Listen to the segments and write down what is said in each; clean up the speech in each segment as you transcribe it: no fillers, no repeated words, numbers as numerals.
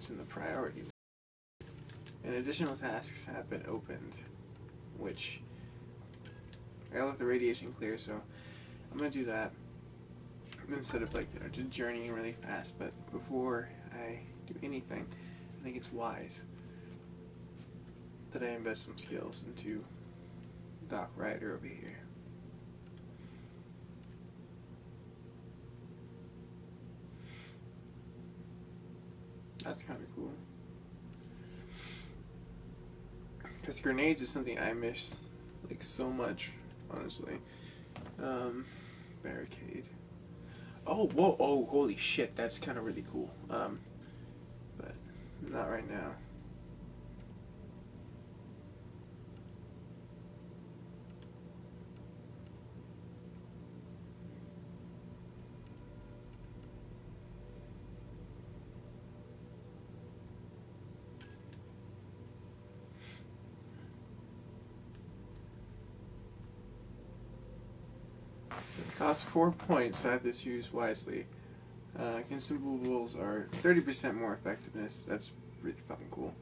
It's in the priority. And additional tasks have been opened, which I left the radiation clear, so I'm gonna do that instead of like just journeying really fast. But before I do anything, I think it's wise that I invest some skills into Doc Rider over here. That's kind of cool. Because grenades is something I miss like so much, honestly. Barricade. Oh, whoa, oh, holy shit, that's kind of really cool. But not right now. This costs 4 points, so I have to use wisely. Consumables are 30% more effectiveness. That's really fucking cool.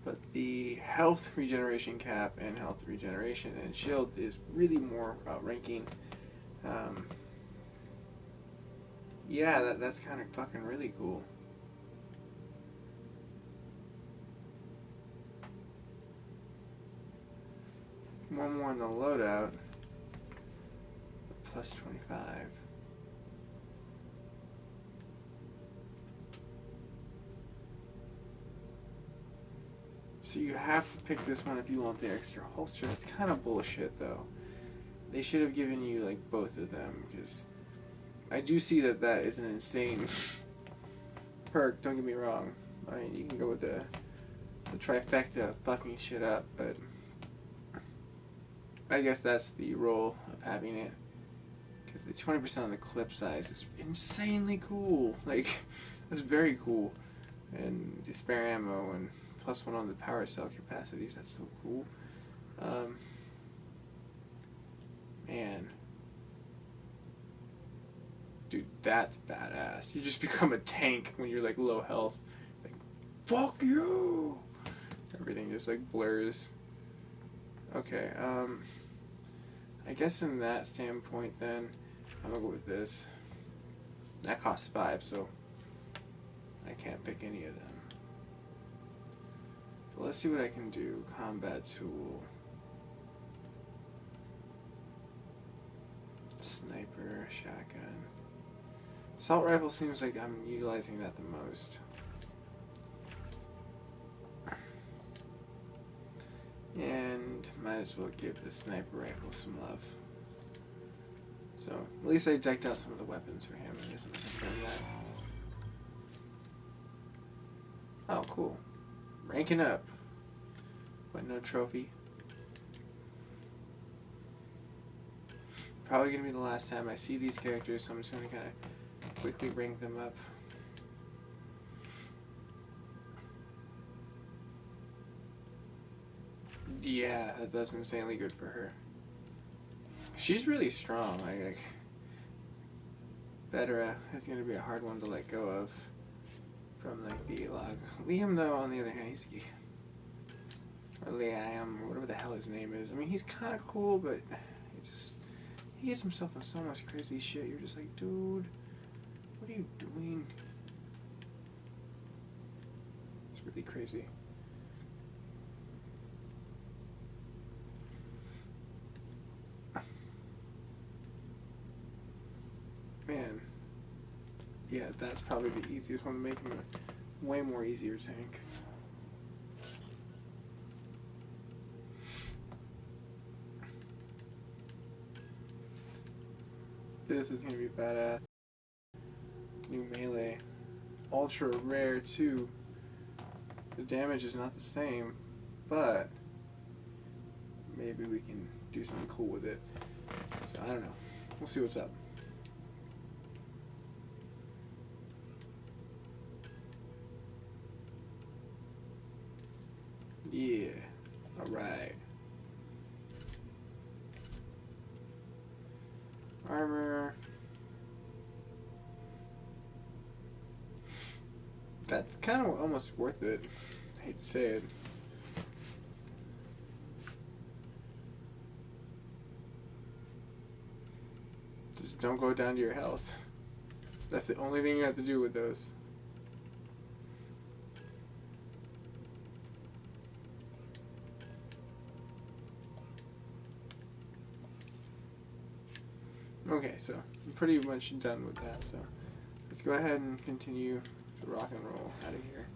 But the health regeneration cap and health regeneration and shield is really more outranking. Yeah, that's kind of fucking really cool. One more in the loadout. Plus 25. So you have to pick this one if you want the extra holster. That's kind of bullshit, though. They should have given you like both of them, because I do see that that is an insane perk. Don't get me wrong. I mean, you can go with the trifecta of fucking shit up, but I guess that's the role of having it. Because the 20% on the clip size is insanely cool. Like, that's very cool. And the spare ammo and +1 on the power cell capacities. That's so cool. Man. Dude, that's badass. You just become a tank when you're like low health. Like, fuck you! Everything just like blurs. Okay, I guess in that standpoint then, I'm gonna go with this. That costs 5, so I can't pick any of them. But let's see what I can do. Combat tool. Sniper, shotgun. Assault rifle seems like I'm utilizing that the most. And might as well give the sniper rifle some love. So, at least I decked out some of the weapons for him. He doesn't have that. Oh, cool. Ranking up. But no trophy. Probably gonna be the last time I see these characters, so I'm just gonna kind of quickly rank them up. Yeah, that's insanely good for her. She's really strong. Like Fedra is gonna be a hard one to let go of from like the log. Liam, though, on the other hand, he's or Liam, or whatever the hell his name is. I mean, he's kind of cool, but he gets himself in so much crazy shit. You're just like, dude, what are you doing? It's really crazy. Man, yeah, that's probably the easiest one to make him a way more easier tank. This is gonna be badass. New melee. Ultra rare too. The damage is not the same, but maybe we can do something cool with it. So I don't know. We'll see what's up. Yeah. Alright. Armor. That's kind of almost worth it. I hate to say it. Just don't go down to your health. That's the only thing you have to do with those. Okay, so I'm pretty much done with that, so let's go ahead and continue to rock and roll out of here.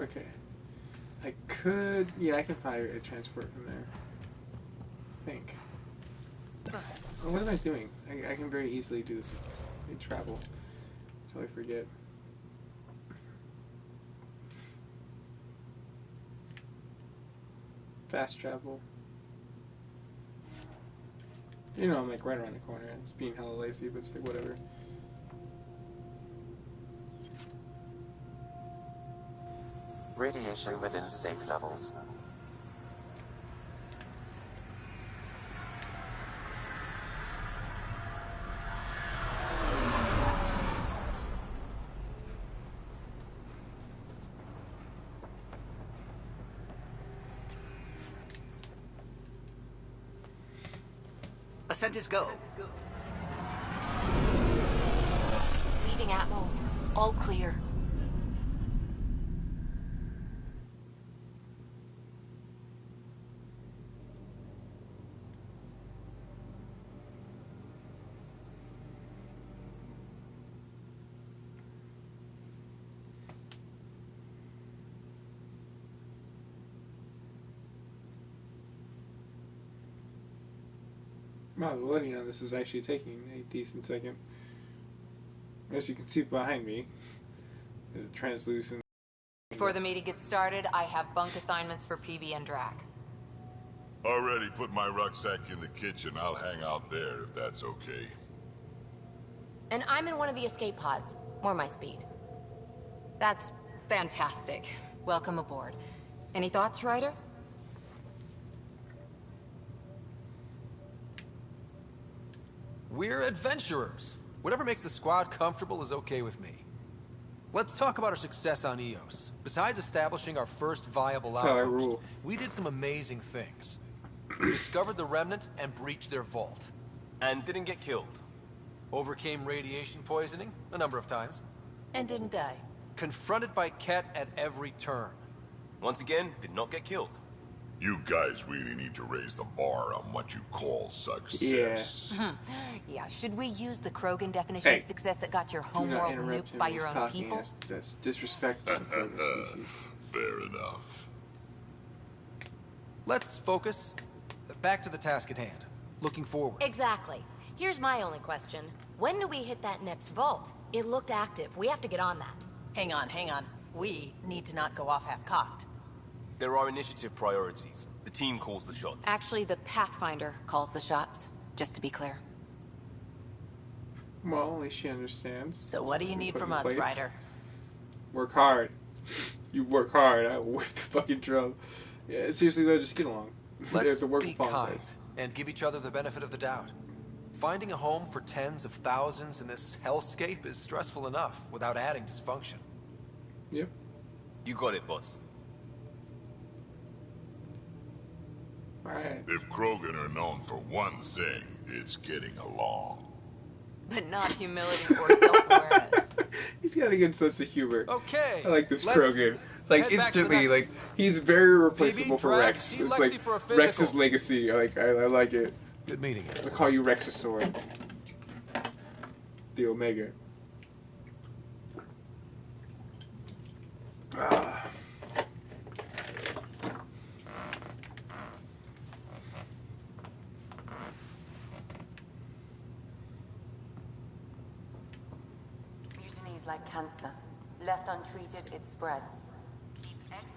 Okay. I could... Yeah, I can fire a transport from there. I think. Oh, what am I doing? I can very easily do this. I travel. Until I forget. Fast travel. You know, I'm like right around the corner. It's being hella lazy, but it's like whatever. Radiation within safe levels. Ascent is go. Leaving Atmo. All clear. Wow, the loading on this is actually taking a decent second. As you can see behind me, there's a translucent... Before the meeting gets started, I have bunk assignments for PB and Drac. Already put my rucksack in the kitchen. I'll hang out there if that's okay. And I'm in one of the escape pods. More my speed. That's fantastic. Welcome aboard. Any thoughts, Ryder? We're adventurers. Whatever makes the squad comfortable is okay with me. Let's talk about our success on Eos. Besides establishing our first viable outpost, we did some amazing things. We discovered the Remnant and breached their vault. And didn't get killed. Overcame radiation poisoning a number of times. And didn't die. Confronted by Ket at every turn. Once again, did not get killed. You guys really need to raise the bar on what you call success. Yeah. Yeah, should we use the Krogan definition of success that got your homeworld nuked by your own people? That's disrespectful to the species. Fair enough. Let's focus. Back to the task at hand. Looking forward. Exactly. Here's my only question. When do we hit that next vault? It looked active. We have to get on that. Hang on, hang on. We need to not go off half-cocked. There are initiative priorities. The team calls the shots. Actually, the Pathfinder calls the shots, just to be clear. Well, at least she understands. So what do you need from us, Ryder? Work hard. You work hard. I whip the fucking drum. Yeah, seriously though, just get along. Let's be kind and give each other the benefit of the doubt. Finding a home for tens of thousands in this hellscape is stressful enough without adding dysfunction. Yep. You got it, boss. Alright. If Krogan are known for one thing, it's getting along. But not humility or self-awareness. He's got a good sense of humor. Okay. I like this Krogan. Like instantly, like he's very replaceable for Rex. It's like Rex's legacy. I like it. Good meeting you. I call you Rexasaur. The Omega. Ah. Mutiny is like cancer. Left untreated, it spreads. Keep exiling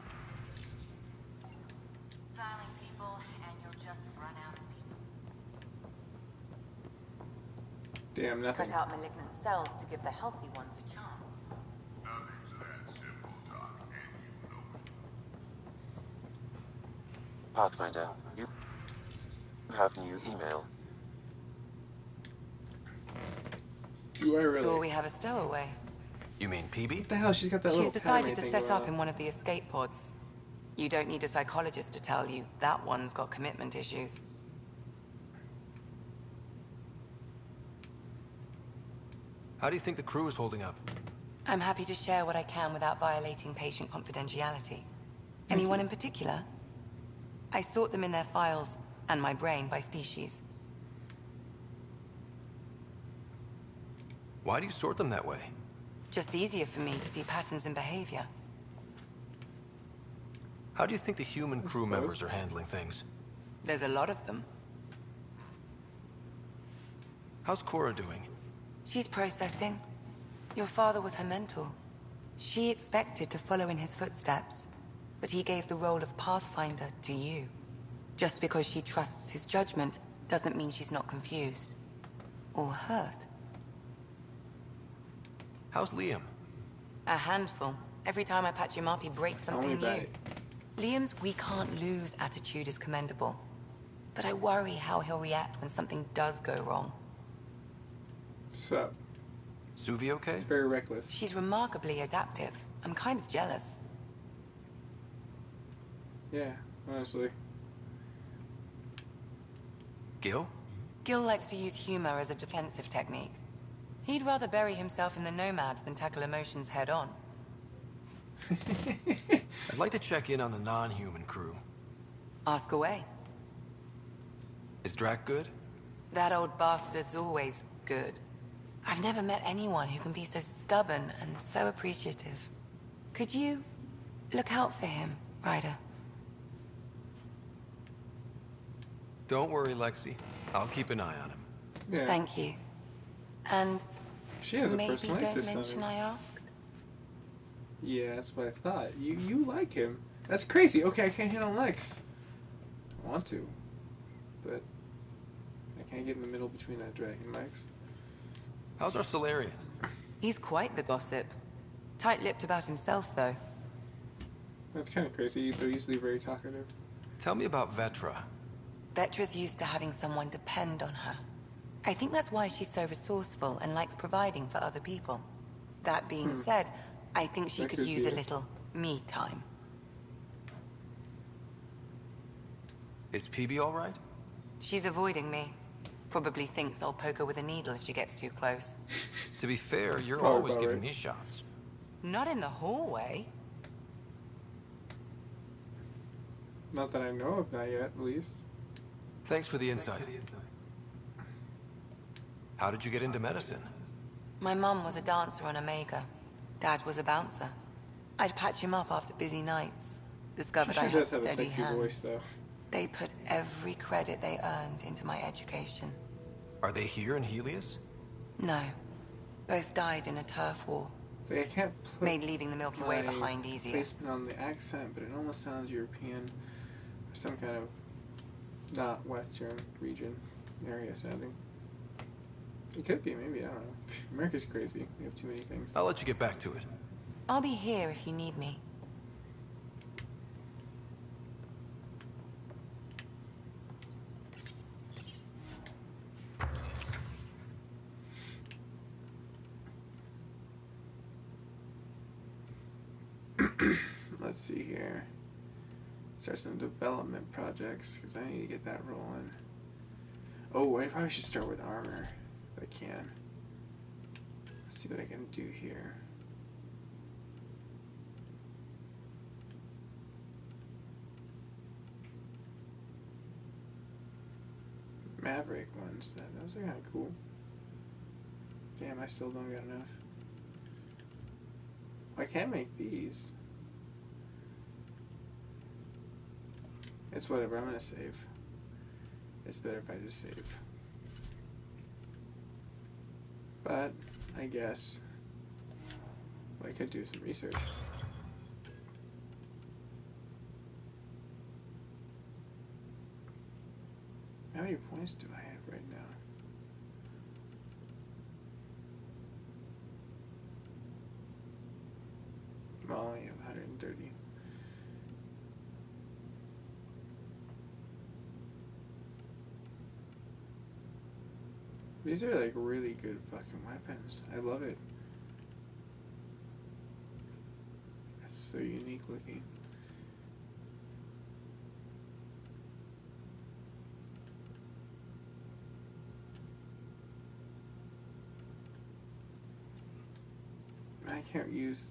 people, and you'll just run out of people. Damn, nothing. Cut out malignant cells to give the healthy ones a chance. Nothing's that simple, Doc, and you know Pathfinder, you have new email. Do I really? So we have a stowaway. You mean PB? What the hell? She's got that She's little decided Padme to thing set going up on. in one of the escape pods. You don't need a psychologist to tell you that one's got commitment issues. How do you think the crew is holding up? I'm happy to share what I can without violating patient confidentiality. Anyone in particular? I sort them in their files, and my brain, by species. Why do you sort them that way? Just easier for me to see patterns in behavior. How do you think the human crew members are handling things? There's a lot of them. How's Cora doing? She's processing. Your father was her mentor. She expected to follow in his footsteps, but he gave the role of Pathfinder to you. Just because she trusts his judgment doesn't mean she's not confused. Or hurt. How's Liam? A handful. Every time I patch him up, he breaks something new. Liam's we can't lose attitude is commendable. But I worry how he'll react when something does go wrong. So, Suvi okay? it's very reckless. She's remarkably adaptive. I'm kind of jealous. Yeah, honestly. Gil? Gil likes to use humor as a defensive technique. He'd rather bury himself in the Nomad than tackle emotions head-on. I'd like to check in on the non-human crew. Ask away. Is Drac good? That old bastard's always good. I've never met anyone who can be so stubborn and so appreciative. Could you look out for him, Ryder? Don't worry, Lexi. I'll keep an eye on him. Yeah. Thank you. And She has a maybe personal don't interest mention on him. I asked. Yeah, that's what I thought. You like him. That's crazy. Okay, I can't hit on Lex. I want to, but I can't get in the middle between that dragon Lex. How's our Solarian? He's quite the gossip. Tight-lipped about himself, though. That's kind of crazy, though usually very talkative. Tell me about Vetra. Vetra's used to having someone depend on her. I think that's why she's so resourceful and likes providing for other people. That being said, I think she could use a little me time. Is PB all right? She's avoiding me. Probably thinks I'll poke her with a needle if she gets too close. To be fair, you're Probably always about giving right. me shots. Not in the hallway. Not that I know of, not yet, at least. Thanks for the insight. How did you get into medicine? My mum was a dancer on Omega. Dad was a bouncer. I'd patch him up after busy nights. Discovered She I sure had does have a steady sexy hands. voice, though. They put every credit they earned into my education. Are they here in Helios? No. Both died in a turf war. See, I can't put Made leaving the Milky Way my behind easier. placement on the accent, but it almost sounds European, or some kind of not Western region area sounding. It could be, maybe, I don't know. America's crazy. We have too many things. I'll let you get back to it. I'll be here if you need me. Let's see here. Start some development projects, because I need to get that rolling. Oh, I probably should start with armor, if I can. Let's see what I can do here. Maverick ones, those are kind of cool. Damn, I still don't got enough. I can make these. It's whatever, I'm gonna save. It's better if I just save. But, I guess, I could do some research. How many points do I have right now? Well, I only have 130. These are like really good fucking weapons. I love it. It's so unique looking. I can't use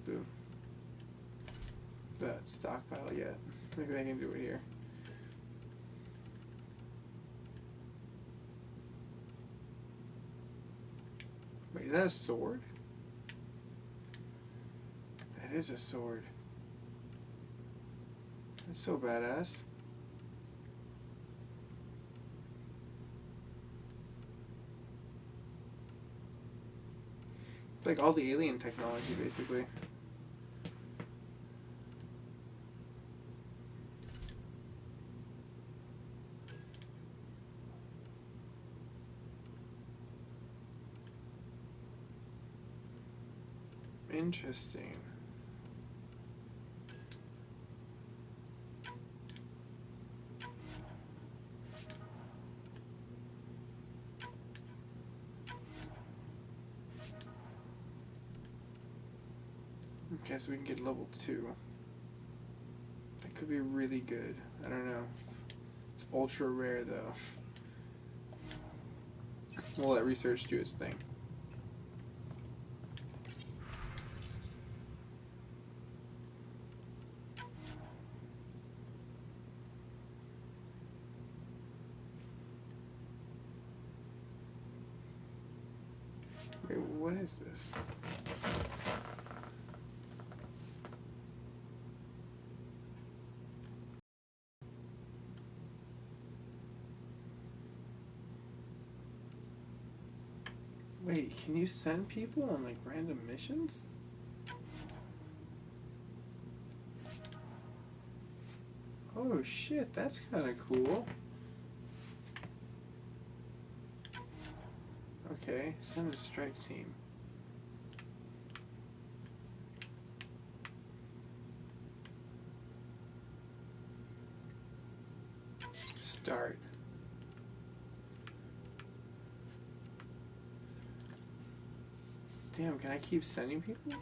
that stockpile yet. Maybe I can do it here. Wait, is that a sword? That is a sword. That's so badass. Like all the alien technology, basically. Interesting. Okay, so we can get level 2. That could be really good. I don't know. It's ultra rare though. We'll let research do its thing. Wait, what is this? Wait, can you send people on like random missions? Oh shit, that's kind of cool. Okay, send a strike team. Start. Damn, can I keep sending people?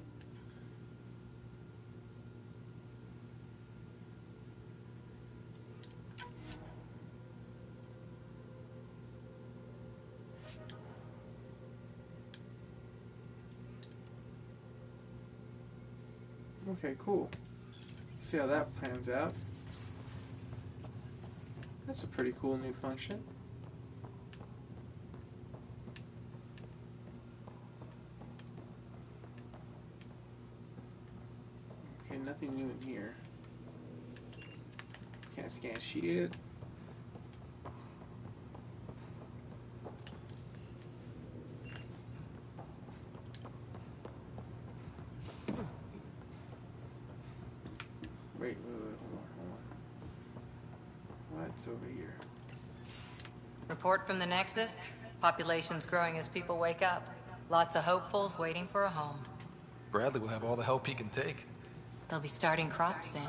Okay, cool. See how that plans out. That's a pretty cool new function. Okay, nothing new in here. Can't scan shit. Wait, hold on. What's over here? Report from the Nexus. Population's growing as people wake up. Lots of hopefuls waiting for a home. Bradley will have all the help he can take. They'll be starting crops soon.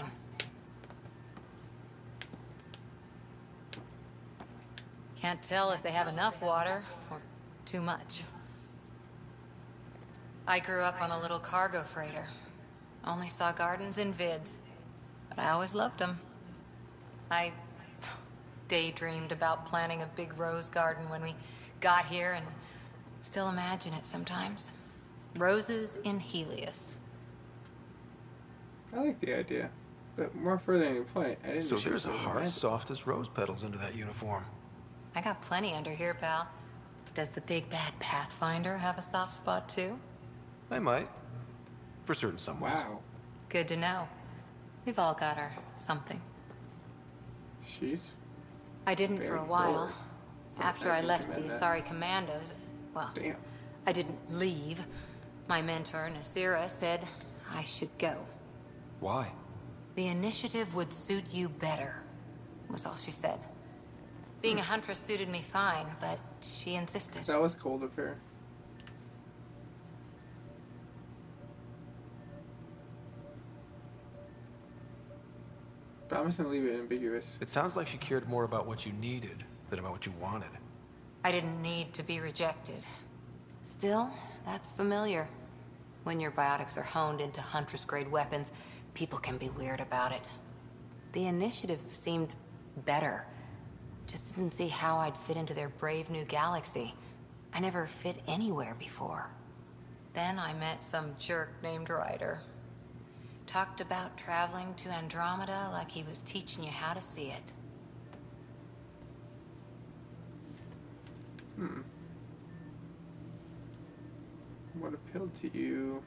Can't tell if they have enough water or too much. I grew up on a little cargo freighter. Only saw gardens in vids, but I always loved them. I daydreamed about planting a big rose garden when we got here and still imagine it sometimes. Roses in Helios. I like the idea, but more further than the point, I didn't. So there's a heart soft as rose petals under that uniform. I got plenty under here, pal. Does the big bad Pathfinder have a soft spot too? I might. For certain someones. Wow. Good to know. We've all got our something. She's I didn't for a while. After I left the that. Asari Commandos, well, Damn. I didn't leave. My mentor, Nasira, said I should go. Why? The initiative would suit you better, was all she said. Being a huntress suited me fine, but she insisted. That was cold of her. But I'm just gonna leave it ambiguous. It sounds like she cared more about what you needed than about what you wanted. I didn't need to be rejected. Still, that's familiar. When your biotics are honed into Huntress-grade weapons, people can be weird about it. The initiative seemed better. Just didn't see how I'd fit into their brave new galaxy. I never fit anywhere before. Then I met some jerk named Ryder. Talked about traveling to Andromeda like he was teaching you how to see it. What appealed to you?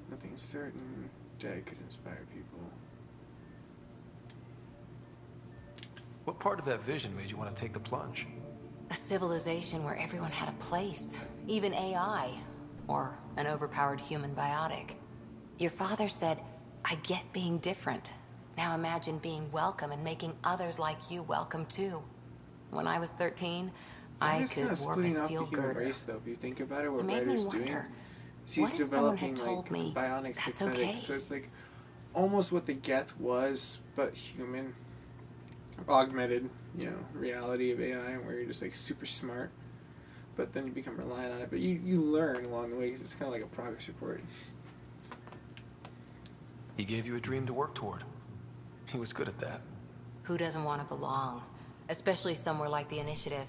Nothing certain. Jay could inspire people. What part of that vision made you want to take the plunge? A civilization where everyone had a place. Even AI. Or an overpowered human biotic. Your father said, I get being different. Now imagine being welcome and making others like you welcome too. When I was 13, I could warp a steel girder. Race, though, if you think about it, what It made me Ryder's wonder, doing, he's what if someone developing had told me bionic that's synthetics, okay? so it's like almost what the Geth was, but human, augmented, reality of AI, where you're just like super smart, but then you become reliant on it. But you learn along the way because it's kind of like a progress report. He gave you a dream to work toward. He was good at that. Who doesn't want to belong? Especially somewhere like the Initiative.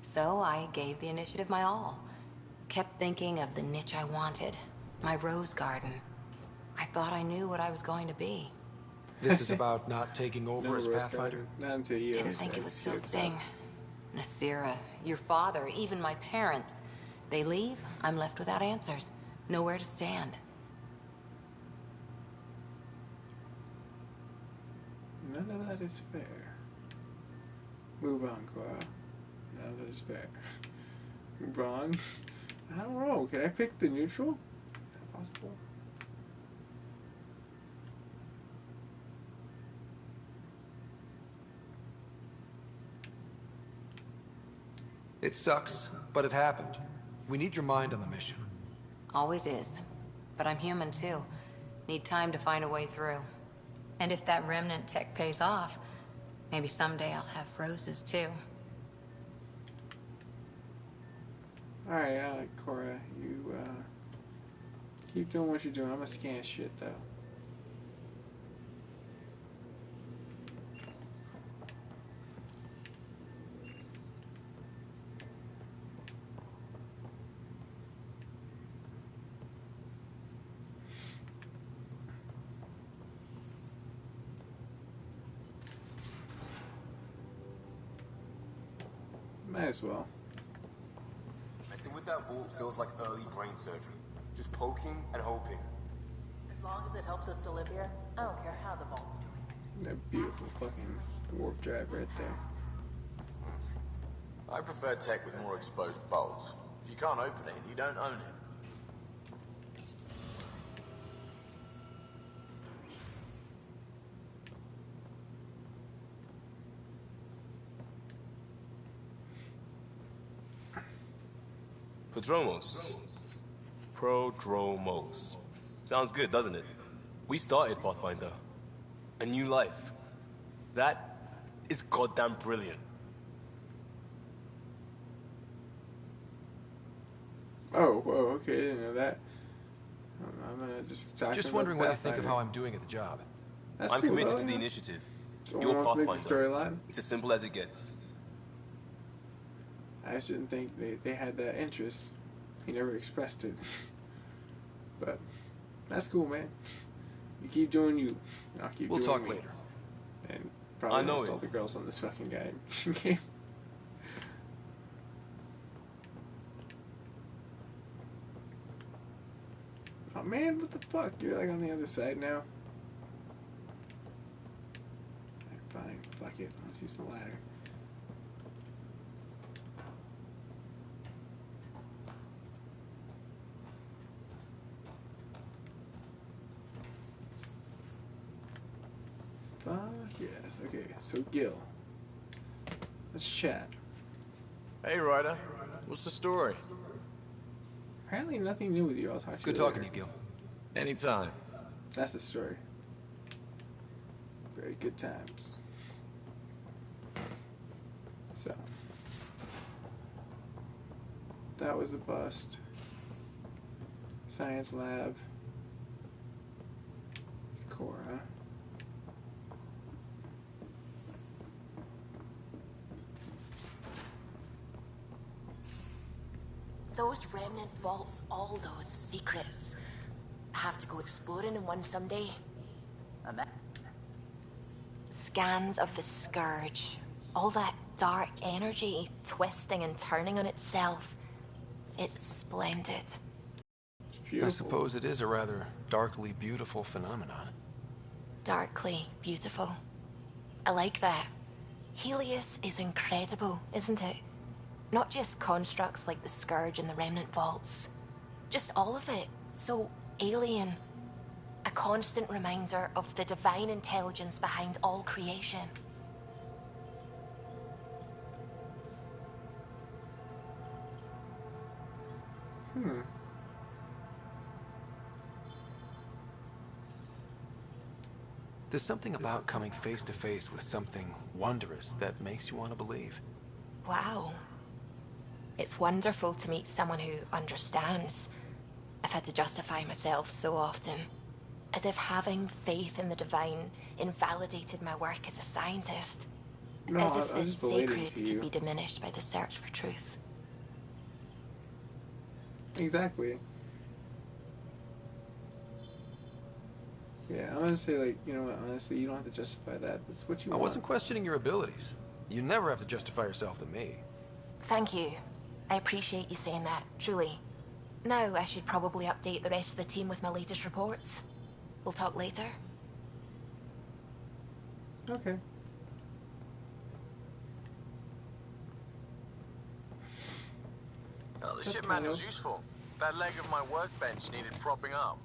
So I gave the Initiative my all. Kept thinking of the niche I wanted. My rose garden. I thought I knew what I was going to be. This is about not taking over as Pathfinder? Not until you Didn't think it would still sting. Nasira, your father, even my parents. They leave, I'm left without answers. Nowhere to stand. None of that is fair. Move on, Cora. None of that is fair. Move on. I don't know. Can I pick the neutral? Is that possible? It sucks, but it happened. We need your mind on the mission. Always is. But I'm human too. Need time to find a way through. And if that remnant tech pays off, maybe someday I'll have roses too. Alright, Cora, you keep doing what you're doing. I'm gonna scan shit though. Might as well. Messing with that vault feels like early brain surgery. Just poking and hoping. As long as it helps us to live here, I don't care how the vault's doing. That beautiful fucking warp drive right there. I prefer tech with more exposed bolts. If you can't open it, you don't own it. Prodromos. Prodromos. Sounds good, doesn't it? We started Pathfinder. A new life. That is goddamn brilliant. Oh, whoa, okay, I didn't know that. I'm gonna just talk Just about wondering what you think of Pathfinder. how I'm doing at the job. That's I'm cool, committed though, to the yeah. initiative. So You're almost make the Pathfinder. storyline. It's as simple as it gets. I just didn't think they had that interest. He never expressed it. But that's cool, man. You keep doing you. I'll keep We'll doing talk me. later. And probably I know almost it. all the girls on this fucking game. Oh man, what the fuck? You're like on the other side now. Alright, fine, fuck it. Let's use the ladder. Fuck yes. Okay, so Gil. Let's chat. Hey, Ryder. What's the story? Apparently nothing new with you. I'll talk to you Good later. talking to you, Gil. Anytime. That's the story. Very good times. So, That was a bust. Science lab. It's Cora. Those remnant vaults, all those secrets. I have to go exploring in one someday. Scans of the Scourge. All that dark energy twisting and turning on itself. It's splendid. It's beautiful. I suppose it is a rather darkly beautiful phenomenon. Darkly beautiful. I like that. Helios is incredible, isn't it? Not just constructs like the Scourge and the Remnant Vaults. Just all of it. So alien. A constant reminder of the divine intelligence behind all creation. There's something about coming face to face with something wondrous that makes you want to believe. Wow. It's wonderful to meet someone who understands. I've had to justify myself so often. As if having faith in the divine invalidated my work as a scientist. No, As if I'm the just relating sacred to you. could be diminished by the search for truth. Exactly. Yeah, I'm gonna say, like, you know what, honestly, you don't have to justify that. That's what you I want. wasn't questioning your abilities. You never have to justify yourself to me. Thank you. I appreciate you saying that, truly. Now I should probably update the rest of the team with my latest reports. We'll talk later. Okay. Oh, the What's up, ship manual's Kylo? useful. That leg of my workbench needed propping up.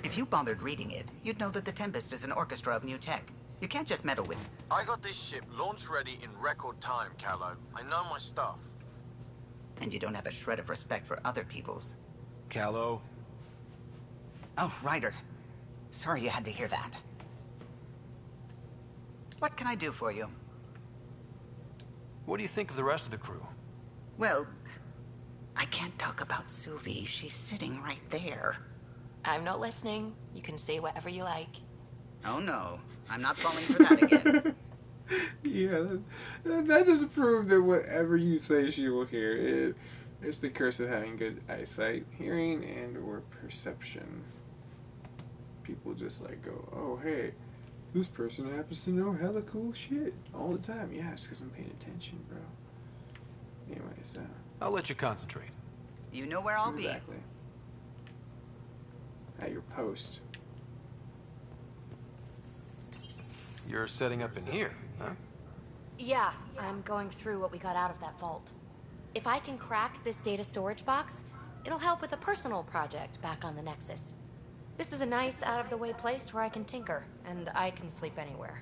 If you bothered reading it, you'd know that the Tempest is an orchestra of new tech. You can't just meddle with... I got this ship launch ready in record time, Callow. I know my stuff. And you don't have a shred of respect for other people's. Callow. Oh, Ryder. Sorry you had to hear that. What can I do for you? What do you think of the rest of the crew? Well, I can't talk about Suvi. She's sitting right there. I'm not listening. You can say whatever you like. Oh no, I'm not falling for that again. Yeah, that just proved that whatever you say, she will hear. It's the curse of having good eyesight, hearing, and or perception. People just like go, oh hey, this person happens to know hella cool shit all the time. Yeah, it's because I'm paying attention, bro. Anyways, I'll let you concentrate. You know where I'll be. exactly. At your post. You're setting up in here, huh? Yeah, I'm going through what we got out of that vault. If I can crack this data storage box, it'll help with a personal project back on the Nexus. This is a nice, out-of-the-way place where I can tinker, and I can sleep anywhere.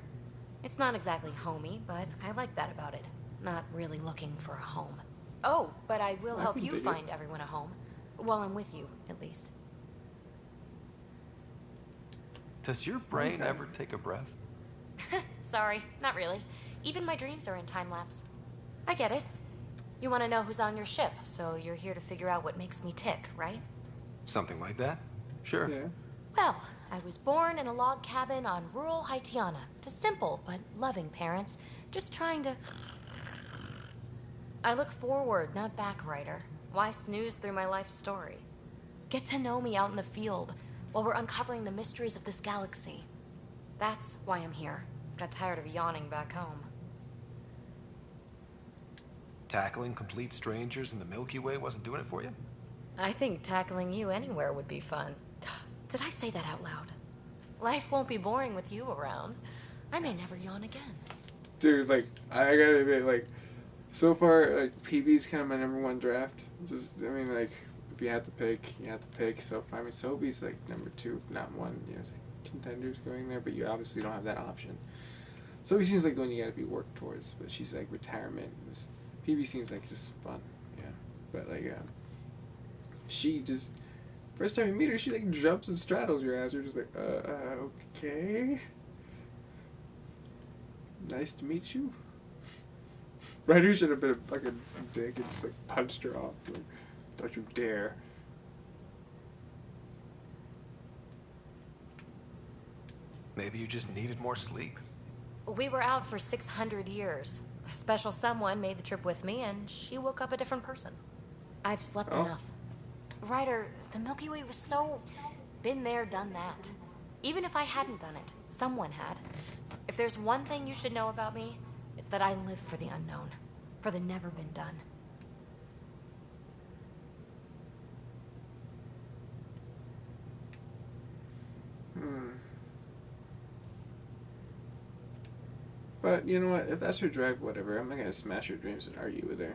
It's not exactly homey, but I like that about it. Not really looking for a home. Oh, but I will help you find everyone a home. While I'm with you, at least. Does your brain ever take a breath? Sorry, not really. Even my dreams are in time-lapse. I get it. You want to know who's on your ship, so you're here to figure out what makes me tick, right? Something like that? Sure. Yeah. Well, I was born in a log cabin on rural Haitiana to simple but loving parents, just trying to... I look forward, not back, Ryder. Why snooze through my life story? Get to know me out in the field while we're uncovering the mysteries of this galaxy. That's why I'm here. Got tired of yawning back home. Tackling complete strangers in the Milky Way wasn't doing it for you? I think tackling you anywhere would be fun. Did I say that out loud? Life won't be boring with you around. I may never yawn again. Dude, like, I gotta admit, like, so far, like, PB's kind of my #1 draft. Just, I mean, like, if you have to pick, you have to pick. So, I mean, Sophie's, like, #2, not 1. You know, contenders going there, but you obviously don't have that option. Sophie seems like the one you gotta be worked towards, but she's, like, retirement. PB seems like just fun, yeah. But, like, she just... First time you meet her, she, like, jumps and straddles your ass. You're just like, okay. Nice to meet you. Ryder should have been a fucking dick and just like punched her off. Like, don't you dare. Maybe you just needed more sleep. We were out for 600 years. A special someone made the trip with me, and she woke up a different person. I've slept enough. Ryder, the Milky Way was so... been there, done that. Even if I hadn't done it, someone had. If there's one thing you should know about me, it's that I live for the unknown. For the never been done. But, you know what? If that's her drive, whatever. I'm not gonna smash her dreams and argue with her.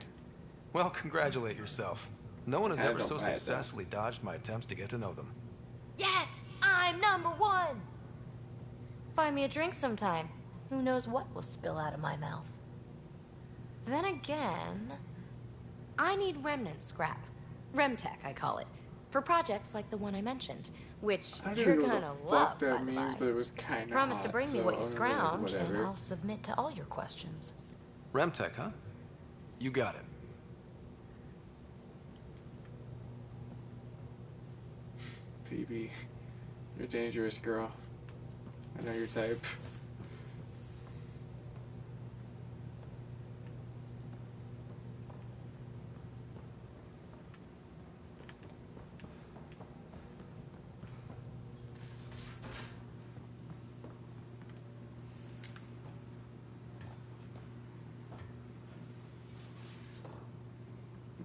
Well, congratulate yourself. No one has ever so successfully dodged my attempts to get to know them. Yes! I'm #1! Buy me a drink sometime. Who knows what will spill out of my mouth. Then again... I need remnant scrap. Remtech, I call it. For projects like the one I mentioned. Which you're gonna love, by the by. But it was kind of Promise to bring me what you scrounge, and I'll submit to all your questions. Remtech, huh? You got it. Phoebe, you're a dangerous girl. I know your type.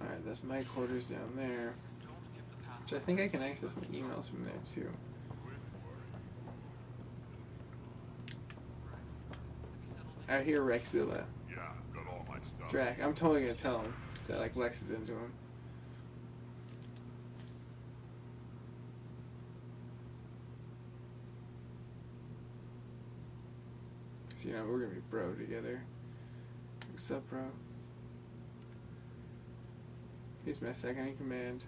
Alright, that's my quarters down there. Which I think I can access my emails from there too. I hear Rexzilla. Yeah, got all my stuff. Drac, I'm totally gonna tell him that like Lex is into him. So, you know, we're gonna be bro together. What's up, bro? He's my second in command.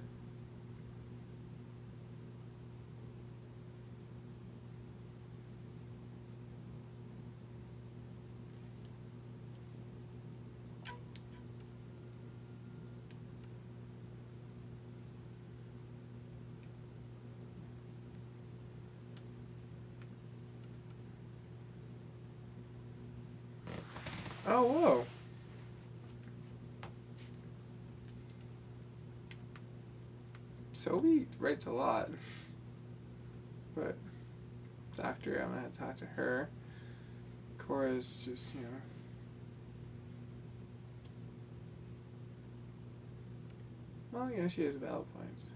Oh, whoa. Sophie writes a lot. But Doctor, I'm gonna have to talk to her. Cora's just, you know. Well, you know, she has valid points.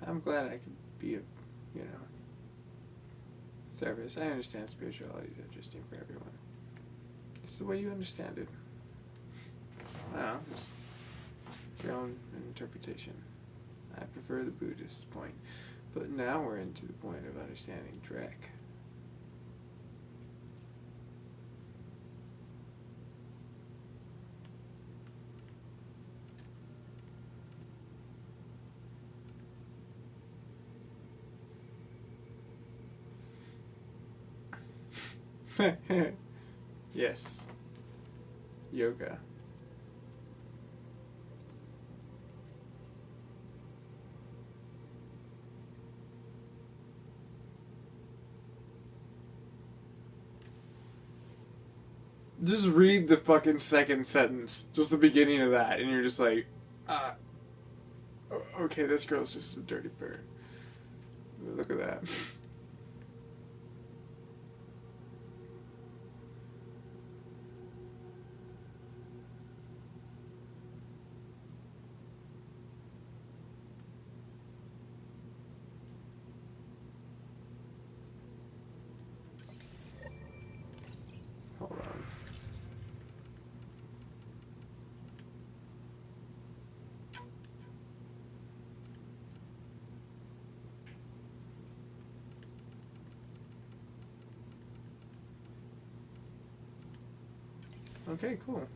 I'm glad I could be of, you know, service. I understand spirituality is interesting for everyone. It's the way you understand it. I don't know, just your own interpretation. I prefer the Buddhist point. But now we're into the point of understanding Drek. Yes. Yoga. Just read the fucking second sentence. Just the beginning of that. And you're just like, okay, this girl's just a dirty bird. Look at that. Hold on. Okay, cool.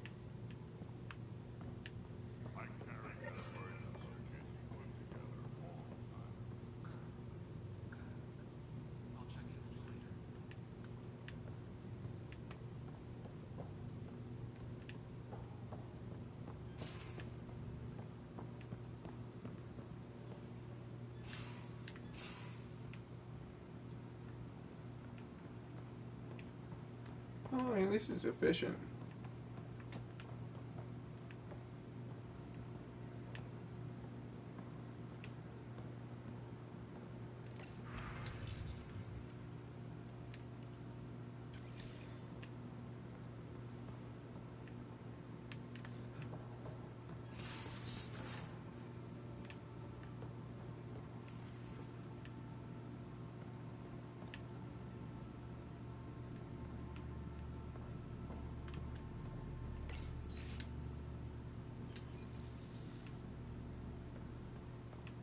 least it's efficient.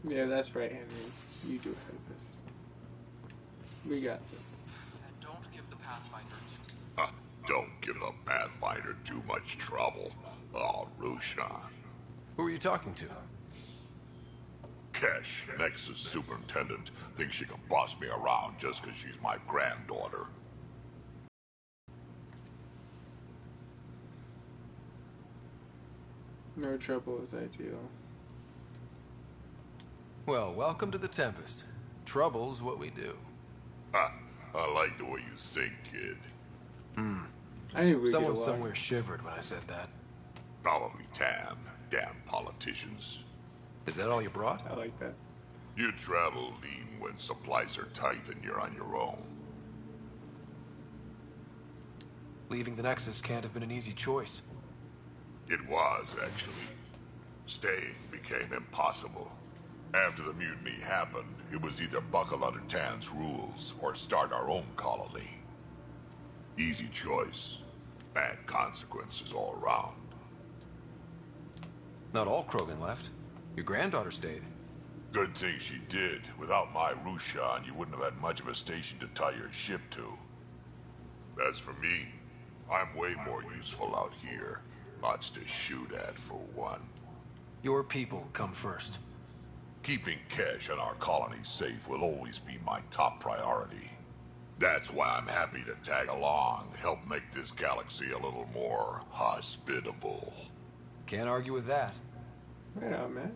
Yeah, that's right, Henry. You do have this. We got this. And don't give the Pathfinder Don't give the Pathfinder too much trouble. Oh, Rushan. Who are you talking to? Kesh, Nexus Superintendent, thinks she can boss me around just because she's my granddaughter. No trouble is ideal. Well, welcome to the Tempest. Trouble's what we do. I like the way you think, kid. I knew we Someone somewhere shivered when I said that. Probably Tam. Damn politicians. Is that all you brought? I like that. You travel lean when supplies are tight and you're on your own. Leaving the Nexus can't have been an easy choice. It was, actually. Staying became impossible. After the mutiny happened, it was either buckle under Tan's rules or start our own colony. Easy choice. Bad consequences all around. Not all Krogan left. Your granddaughter stayed. Good thing she did. Without my Rushan, you wouldn't have had much of a station to tie your ship to. As for me, I'm way more useful out here. Lots to shoot at, for one. Your people come first. Keeping Kesh and our colony safe will always be my top priority. That's why I'm happy to tag along, help make this galaxy a little more hospitable. Can't argue with that. Right on, man.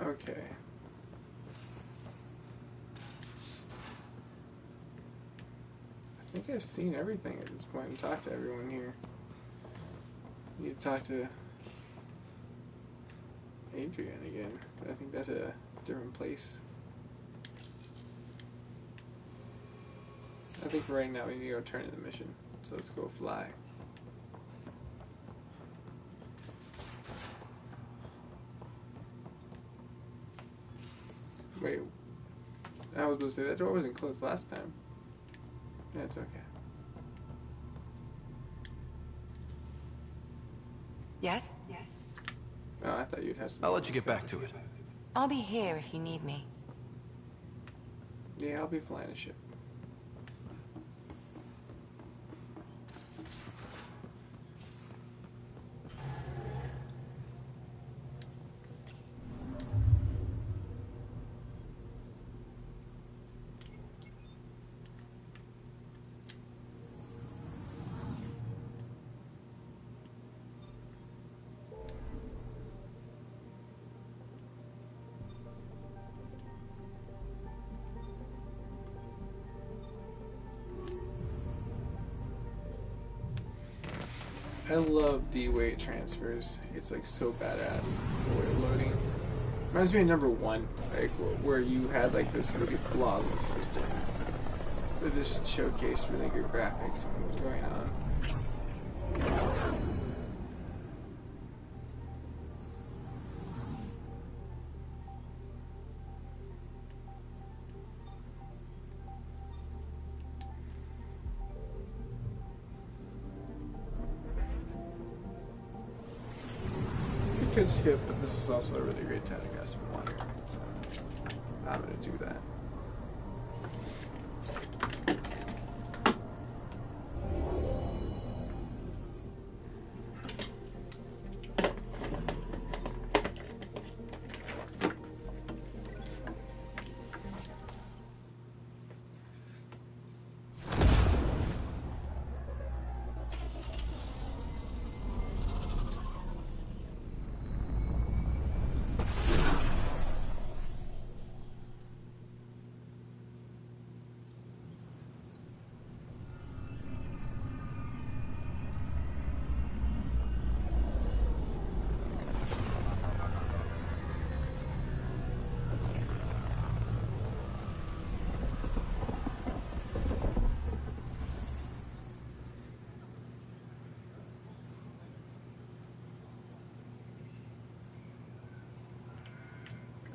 Okay. I think I've seen everything at this point and talked to everyone here. You talk to Adrian again, but I think that's a different place. I think for right now we need to go turn in the mission. So let's go fly. Wait. I was supposed to say that door wasn't closed last time. Yeah, it's okay. Yes? Oh, I thought you'd have some. I'll let you get back to it. I'll be here if you need me. Yeah, I'll be flying a ship. I love the way it transfers. It's like so badass the way of loading. Reminds me of number 1, like where you had like this really flawless system that just showcased really good graphics and what was going on. Could skip, but this is also a really great time to grab some water, so I'm gonna do that.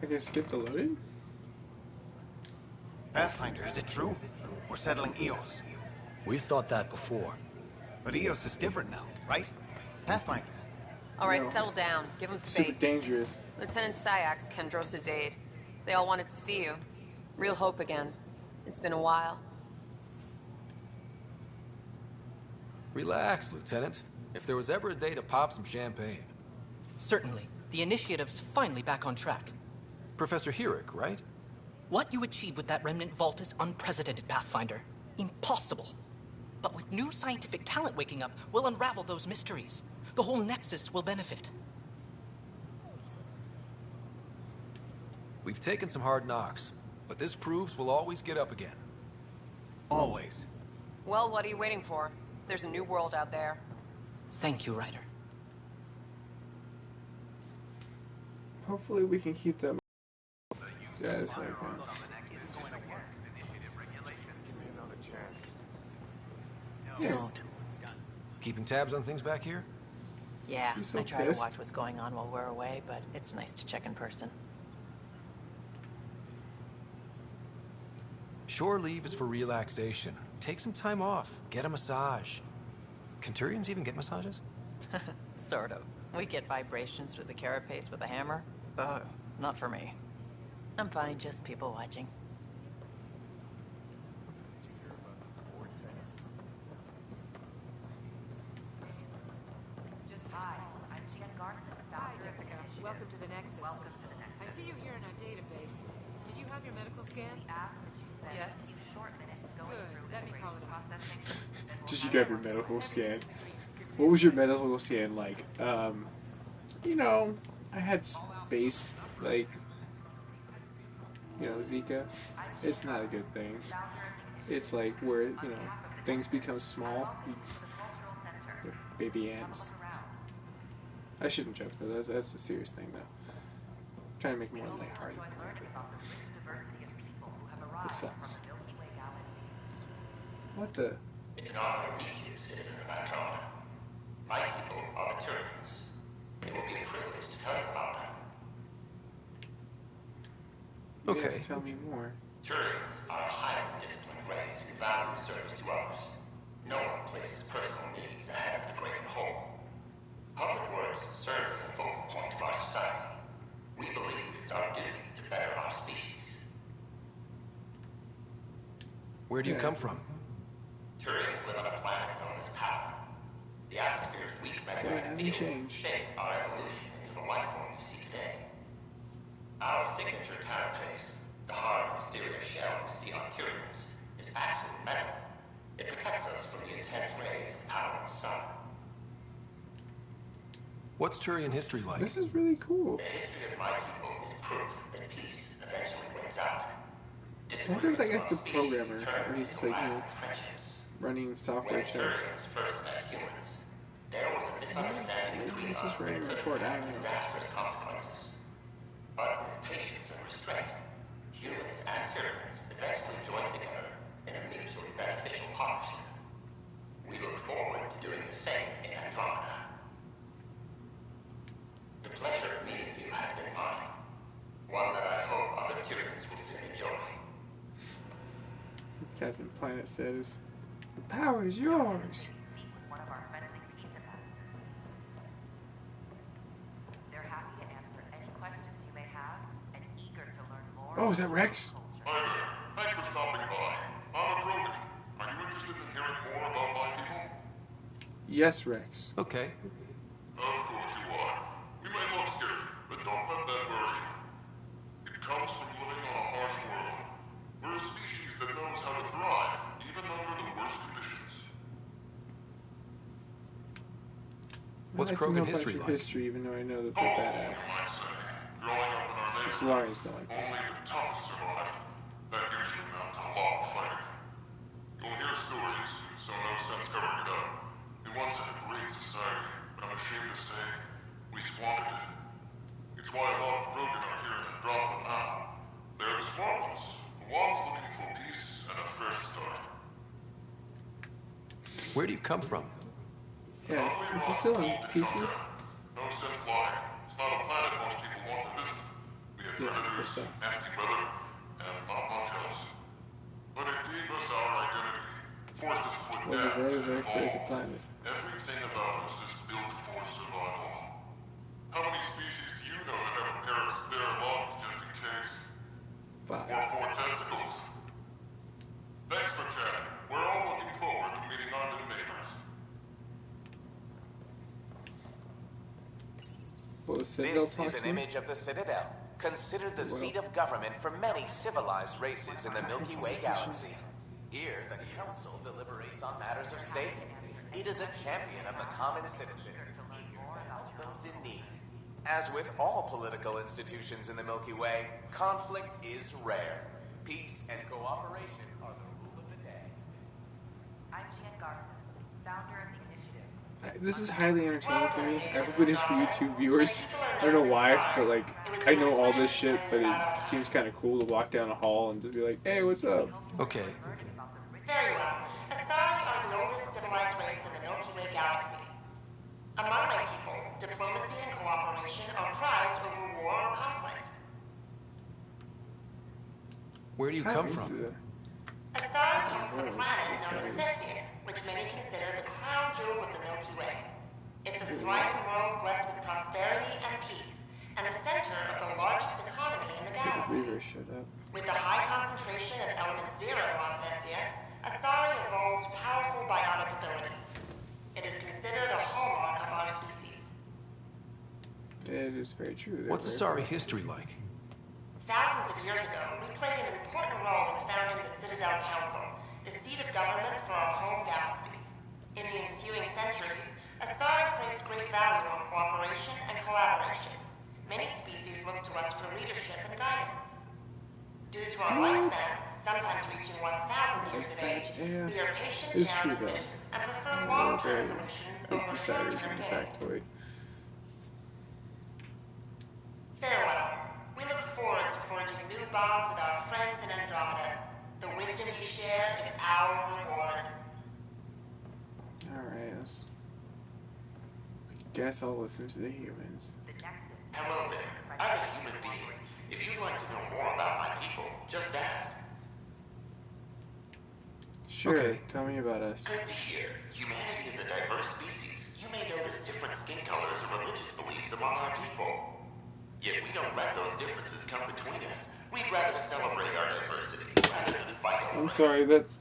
I can skip the loading? Pathfinder, is it true? We're settling Eos. We've thought that before. But Eos is different now, right? Pathfinder. All right, No. settle down. Give him Super space. dangerous. Lieutenant Syax, Kendros' aide. They all wanted to see you. Real hope again. It's been a while. Relax, Lieutenant. If there was ever a day to pop some champagne. Certainly. The initiative's finally back on track. Professor Herrick, right? What you achieved with that remnant vault is unprecedented, Pathfinder. Impossible. But with new scientific talent waking up, we'll unravel those mysteries. The whole Nexus will benefit. We've taken some hard knocks, but this proves we'll always get up again. Always. Well, what are you waiting for? There's a new world out there. Thank you, Ryder. Hopefully we can keep them. Yeah, it's like Don't. Keeping tabs on things back here? Yeah, so I try pissed. to watch what's going on while we're away, but it's nice to check in person. Shore leave is for relaxation. Take some time off. Get a massage. Can Turians even get massages? Sort of. We get vibrations through the carapace with a hammer. Not for me. I'm fine, just people watching. Hi, Jessica. Welcome to the Nexus. I see you here in our database. Did you have your medical scan? Yes. Good. Let me call it off. Did you grab your medical scan? What was your medical scan like? You know, I had space, like, you know, Zika. It's not a good thing. It's like where, you know, things become small. Baby ants. I shouldn't joke though, that's a serious thing though. I'm trying to make more lighthearted. It sucks. What the? It's an honor to meet you, citizen of Andromeda. My people are the Turians. It will be a privilege to tell you about them. Okay. Yes, tell me more. Turians are a highly disciplined race who value service to others. No one places personal needs ahead of the greater whole. Public works serve as a focal point of our society. We believe it's our duty to better our species. Where do you come from? Turians live on a planet known as Power. The atmosphere's weak magnetic field shaped our evolution into the life form you see today. Our signature carapace, the hard exterior shell you see on Turians, is actually metal. It protects us from the intense rays of Power's sun. What's Turian history like? This is really cool. The history of my people is proof that peace eventually wins out. I wonder if that guy's the programmer, or he's like, you know, running software When checks. Turians first met humans, there was a misunderstanding between us that could have had disastrous consequences. But with patience and restraint, humans and Turians eventually joined together in a mutually beneficial partnership. We look forward to doing the same in Andromeda. The pleasure of meeting you has been mine. One that I hope other Turians will soon enjoy. Captain Planet says, "The power is yours." Oh, is that Rex? Hi there. Thanks for stopping by. I'm a Krogan. Are you interested in hearing more about my people? Yes, Rex. Okay. Of course you are. We may look scary, but don't let that worry you. It comes from living on a harsh world. We're a species that knows how to thrive, even under the worst conditions. What's I like to Krogan know about history your like? history, even though I know that they're badass. You might say. Growing up in our neighborhood, Solari's don't like that. only the toughest survived. That usually meant a lot of fighting. You'll hear stories, so no sense covering it up. We once had a great society, but I'm ashamed to say, we squandered it. It's why a lot of Krogan are here in Andromeda now. They're the smart ones, the ones looking for peace and a fresh start. Where do you come from? Yeah, is this still in pieces? No sense lying. It's not a planet most people want to visit. We predators, nasty weather, and not much else. But it gave us our identity, forced us to adapt and evolve. Everything about us is built for survival. How many species do you know that have a pair of spare lungs just in case? 5. Or 4 testicles? Thanks for chatting. We're all looking forward to meeting our new neighbors. This is an image of the Citadel, considered the seat of government for many civilized races in the Milky Way galaxy. Here, the Council deliberates on matters of state. It is a champion of the common citizen, eager to help those in need. As with all political institutions in the Milky Way, conflict is rare. Peace and cooperation are the rule of the day. I'm Jan Garson, founder of the initiative. This is highly entertaining for me. I hope it is for YouTube viewers. I don't know why, but like, I know all this shit, but it seems kind of cool to walk down a hall and just be like, hey, what's up? Okay. Very well. Asari are the oldest civilized race in the Milky Way galaxy. Among my people, diplomacy and cooperation are prized over war or conflict. Where do you come from? Asari come from a planet known as Thessia, which many consider the crown jewel of the Milky Way. It's a thriving world blessed with prosperity and peace, and the center of the largest economy in the galaxy. With the high concentration of element 0 on Thessia, Asari evolved powerful biotic abilities. It is considered a hallmark of our species. It is very true. What's Asari history like? Thousands of years ago, we played an important role in founding the Citadel Council, the seat of government for our home galaxy. In the ensuing centuries, Asari placed great value on cooperation and collaboration. Many species look to us for leadership and guidance. Due to our lifespan, sometimes reaching 1,000 years of age, we are patient in our decisions and prefer long-term solutions over short-term gains. Farewell. We look forward to forging new bonds with our friends in Andromeda. The wisdom you share is our reward. Alright, guess I'll listen to the humans. Hello there. I'm a human being. If you'd like to know more about my people, just ask. Sure, okay. Tell me about us. Good to hear. Humanity is a diverse species. You may notice different skin colors or religious beliefs among our people. Yet we don't let those differences come between us. We'd rather celebrate our diversity rather than fight over it. I'm sorry, that's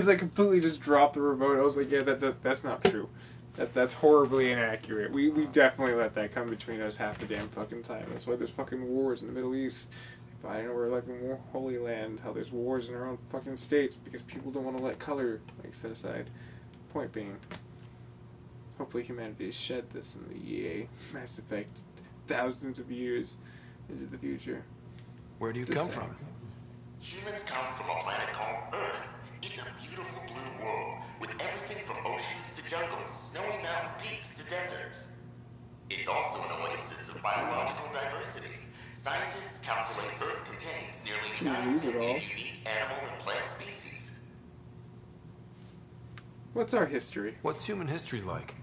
like completely just dropped the remote. I was like, yeah, that's not true. That's horribly inaccurate. We definitely let that come between us half the damn fucking time. That's why there's fucking wars in the Middle East. Fighting over like a holy land. How there's wars in our own fucking states because people don't want to let color like set aside. Point being, hopefully humanity has shed this in the EA Mass Effect thousands of years into the future. Where do you come from? Humans come from a planet called Earth. It's a beautiful blue world with everything from oceans to jungles, snowy mountain peaks to deserts. It's also an oasis of biological diversity. Scientists calculate Earth contains nearly 9 billion unique animal and plant species. What's our history? What's human history like?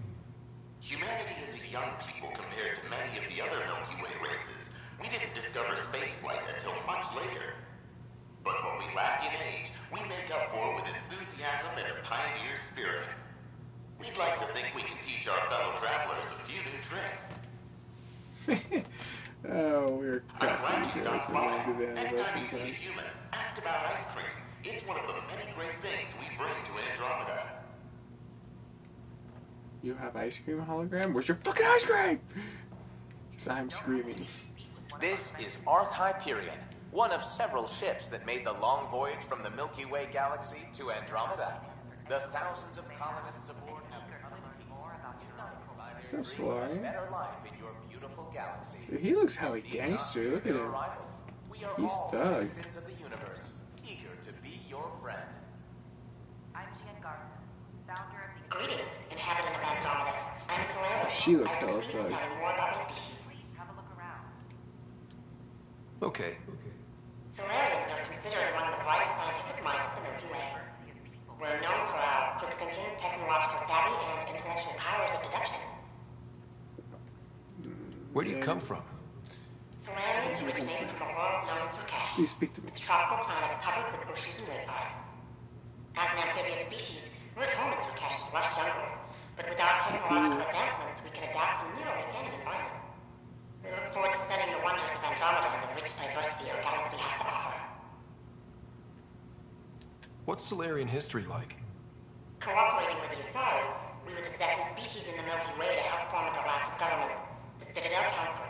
Humanity is a young people compared to many of the other Milky Way races. We didn't discover spaceflight until much later. But what we lack in age, we make up for with enthusiasm and a pioneer spirit. We'd like to think we can teach our fellow travelers a few new tricks. Oh, we're I'm glad you stopped by. Next time you see a human, ask about ice cream. It's one of the many great things we bring to Andromeda. You have ice cream hologram? Where's your fucking ice cream? Because I'm screaming. This is Ark Hyperion, one of several ships that made the long voyage from the Milky Way galaxy to Andromeda. The thousands of colonists aboard have come in peace. What's up, Solari? Better life in your beautiful galaxy. Dude, he looks hella gangster. Look at him. He's thug. Citizens of the universe, eager to be your friend. I'm Jan Garson, founder of the... Greetings, inhabitant of Andromeda. I'm Solari. She looks hella thug. Please tell me more about my species. Have a look around. Okay. Solarians are considered among the brightest scientific minds of the Milky Way. We're known for our quick thinking, technological savvy, and intellectual powers of deduction. Where do you come from? Solarians originated from a world known as Rakesh. Please speak to me. It's a tropical planet covered with oceans and rainforests. As an amphibious species, we're at home in Rakesh's lush jungles, but with our technological advancements, we can adapt to nearly any environment. We look forward to studying the wonders of Andromeda and the rich diversity our galaxy has to offer. What's Solarian history like? Cooperating with the Asari, we were the second species in the Milky Way to help form a galactic government, the Citadel Council.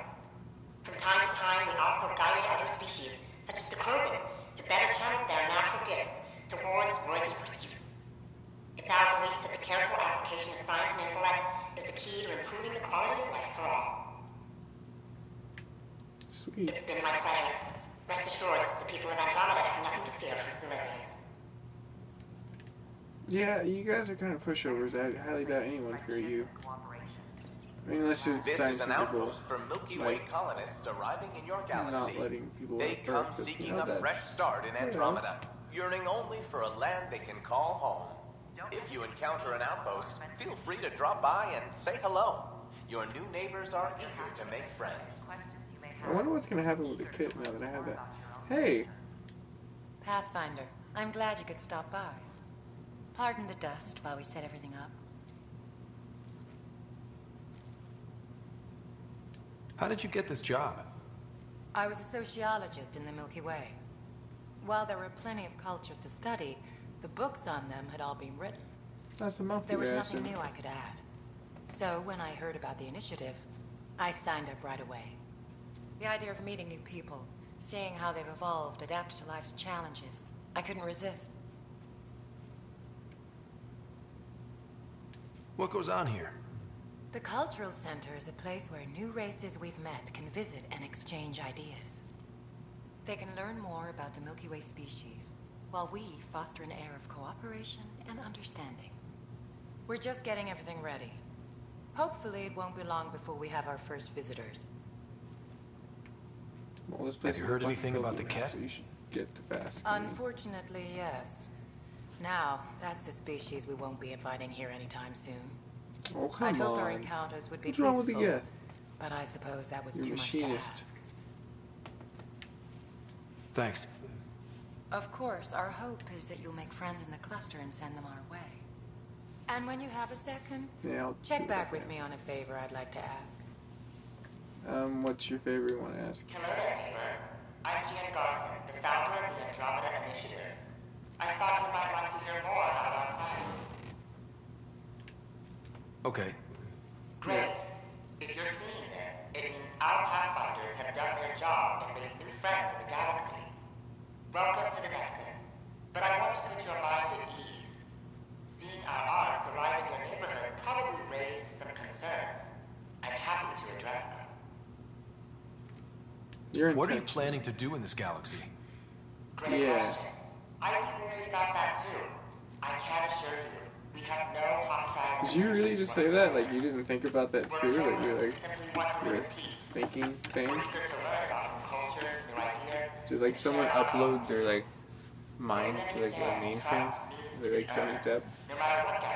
From time to time, we also guided other species, such as the Krogan, to better channel their natural gifts towards worthy pursuits. It's our belief that the careful application of science and intellect is the key to improving the quality of life for all. Sweet. It's been my pleasure. Rest assured, the people of Andromeda have nothing to fear from Solarians. Yeah, you guys are kind of pushovers. I highly doubt anyone fear you. I mean, unless you're This is an people, outpost for Milky Way colonists arriving in your galaxy. Not letting people they come birth, seeking a fresh start in Andromeda, yearning only for a land they can call home. If you encounter an outpost, feel free to drop by and say hello. Your new neighbors are eager to make friends. I wonder what's going to happen with the kit now that I have that. Hey! Pathfinder, I'm glad you could stop by. Pardon the dust while we set everything up. How did you get this job? I was a sociologist in the Milky Way. While there were plenty of cultures to study, the books on them had all been written. That's the Milky Way. There was nothing new I could add. So when I heard about the initiative, I signed up right away. The idea of meeting new people, seeing how they've evolved, adapted to life's challenges, I couldn't resist. What goes on here? The Cultural Center is a place where new races we've met can visit and exchange ideas. They can learn more about the Milky Way species, while we foster an air of cooperation and understanding. We're just getting everything ready. Hopefully it won't be long before we have our first visitors. Well, this place have you heard anything about the cat? So you should get to fast. Unfortunately, yes. Now, that's a species we won't be inviting here anytime soon. Oh, come I'd hope on. our encounters would be What's wrong peaceful, with the guy? but I suppose that was You're too much to machinist. ask. Thanks. Of course, our hope is that you'll make friends in the cluster and send them our way. And when you have a second, check back with me on a favor I'd like to ask. What's your favorite one to ask? Hello there, neighbor. I'm Gian Garson, the founder of the Andromeda Initiative. I thought you might like to hear more about our plans. Okay. Great. If you're seeing this, it means our Pathfinders have done their job and made new friends in the galaxy. Welcome to the Nexus. But I want to put your mind at ease. Seeing our arms arrive in your neighborhood probably raised some concerns. I'm happy to address them. What are you planning to do in this galaxy? Great question. I'd be worried about that too. I can assure you, we have no hostile. Did you really just say that? Like you didn't think about that too? Like you're thinking thing? Did like someone upload their like mind to like a mainframe? They're like Johnny Depp,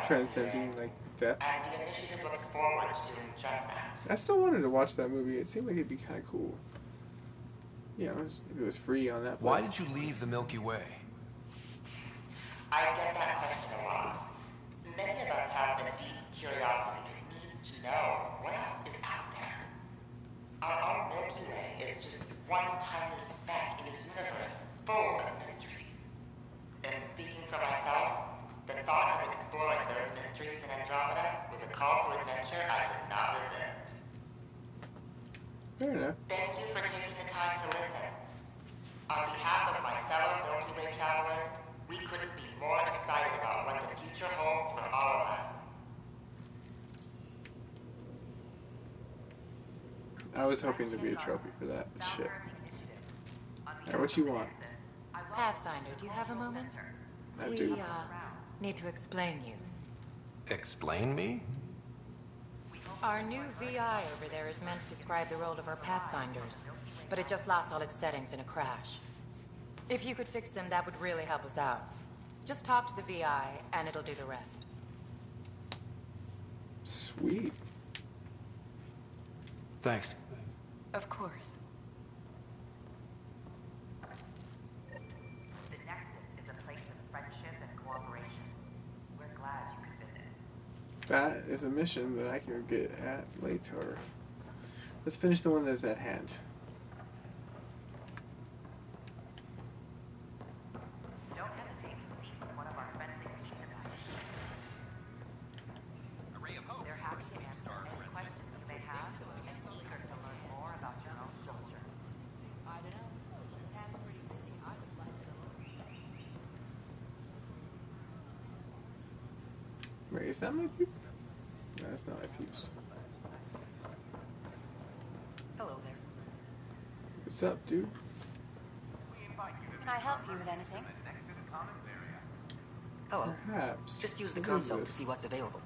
transcending like death. And the initiative looks forward to doing just that. I still wanted to watch that movie. It seemed like it'd be kind of cool. You know, if it was free on that. Why did you leave the Milky Way? I get that question a lot. Many of us have a deep curiosity that needs to know what else is out there. Our own Milky Way is just one tiny speck in a universe full of mysteries. And speaking for myself, the thought of exploring those mysteries in Andromeda was a call to adventure I could not resist. Fair enough. Thank you for taking the time to listen. On behalf of my fellow Milky Way travelers, we couldn't be more excited about what the future holds for all of us. I was hoping to be a trophy for that, but shit. Alright, what you want? Pathfinder, do you have a moment? I do. Need to explain you. Explain me? Our new VI over there is meant to describe the role of our Pathfinders, but it just lost all its settings in a crash. If you could fix them, that would really help us out. Just talk to the VI, and it'll do the rest. Sweet. Thanks. Of course. that is a mission that I can get at later. Let's finish the one that's at hand. Don't hesitate to speak with one of our friendly pizza guys. A ray of hope. They're happy to answer any questions you may have and eager to learn more about your own culture. I don't know. Tan's pretty busy. I would like it alone. Wait, is that my peep? No, that's not my peeps. Hello there. What's up, dude? Can I help you with anything? Hello. Perhaps. Just use the What is console to this? see what's available.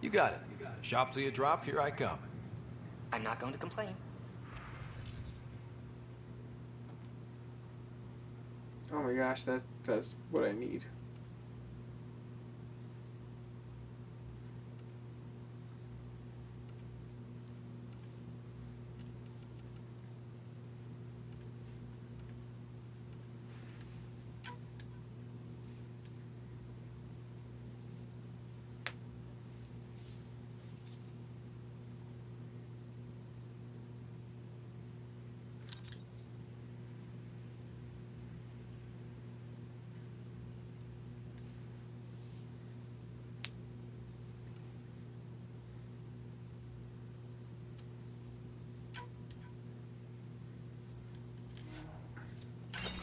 You got it. Shop till you drop, here I come. I'm not going to complain. Oh my gosh, that's what I need.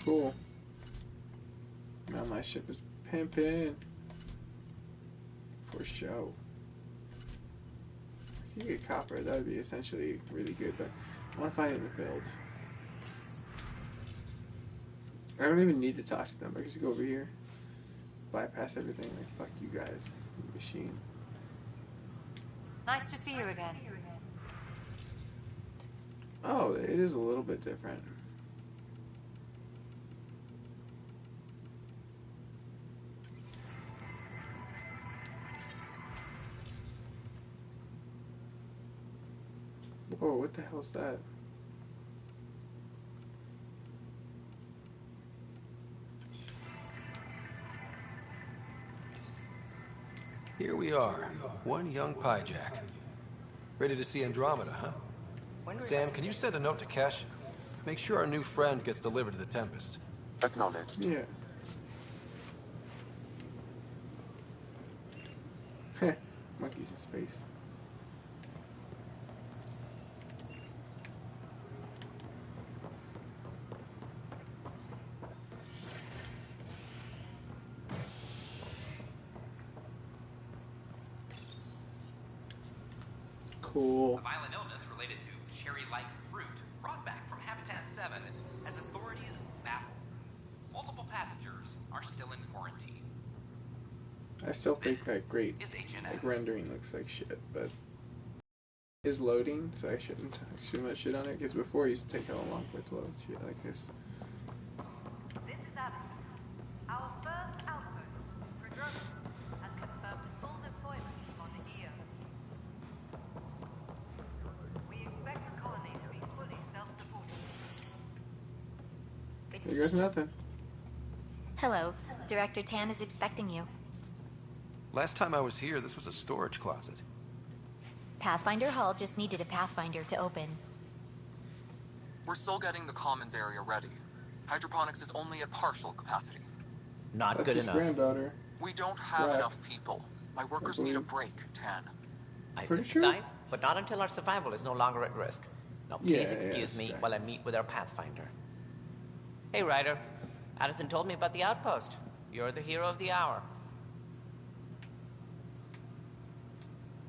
Cool. Now my ship is pimping. For show. If you get copper, that would be essentially really good, but I want to find it in the field. I don't even need to talk to them. I can just go over here, bypass everything, like fuck you guys, you machine. Nice to see you again. Oh, it is a little bit different. Whoa, what the hell's that? Here we are, one young Pyjack. Ready to see Andromeda, huh? Sam, can you send a note to Kesh? Make sure our new friend gets delivered to the Tempest. Acknowledged. Yeah. Monkeys in space. Cool. A violent illness related to cherry-like fruit brought back from Habitat 7 as authorities baffled. Multiple passengers are still in quarantine. I still think that great like rendering looks like shit, but it is loading, so I shouldn't talk too much shit on it, because before it used to take how long for it to load shit like this. This is Alice. Our first outpost, Andromeda, has confirmed full deployment on the EO. We expect the colony to be fully self-supporting. There goes nothing. Hello. Director Tan is expecting you. Last time I was here, this was a storage closet. Pathfinder Hall just needed a Pathfinder to open. We're still getting the commons area ready. Hydroponics is only at partial capacity. Not That's good his enough. granddaughter. We don't have Right. enough people. My workers need a break, Tan. I Pretty sympathize, but not until our survival is no longer at risk. Now please Yeah, excuse me right. while I meet with our Pathfinder. Hey, Ryder. Addison told me about the outpost. You're the hero of the hour.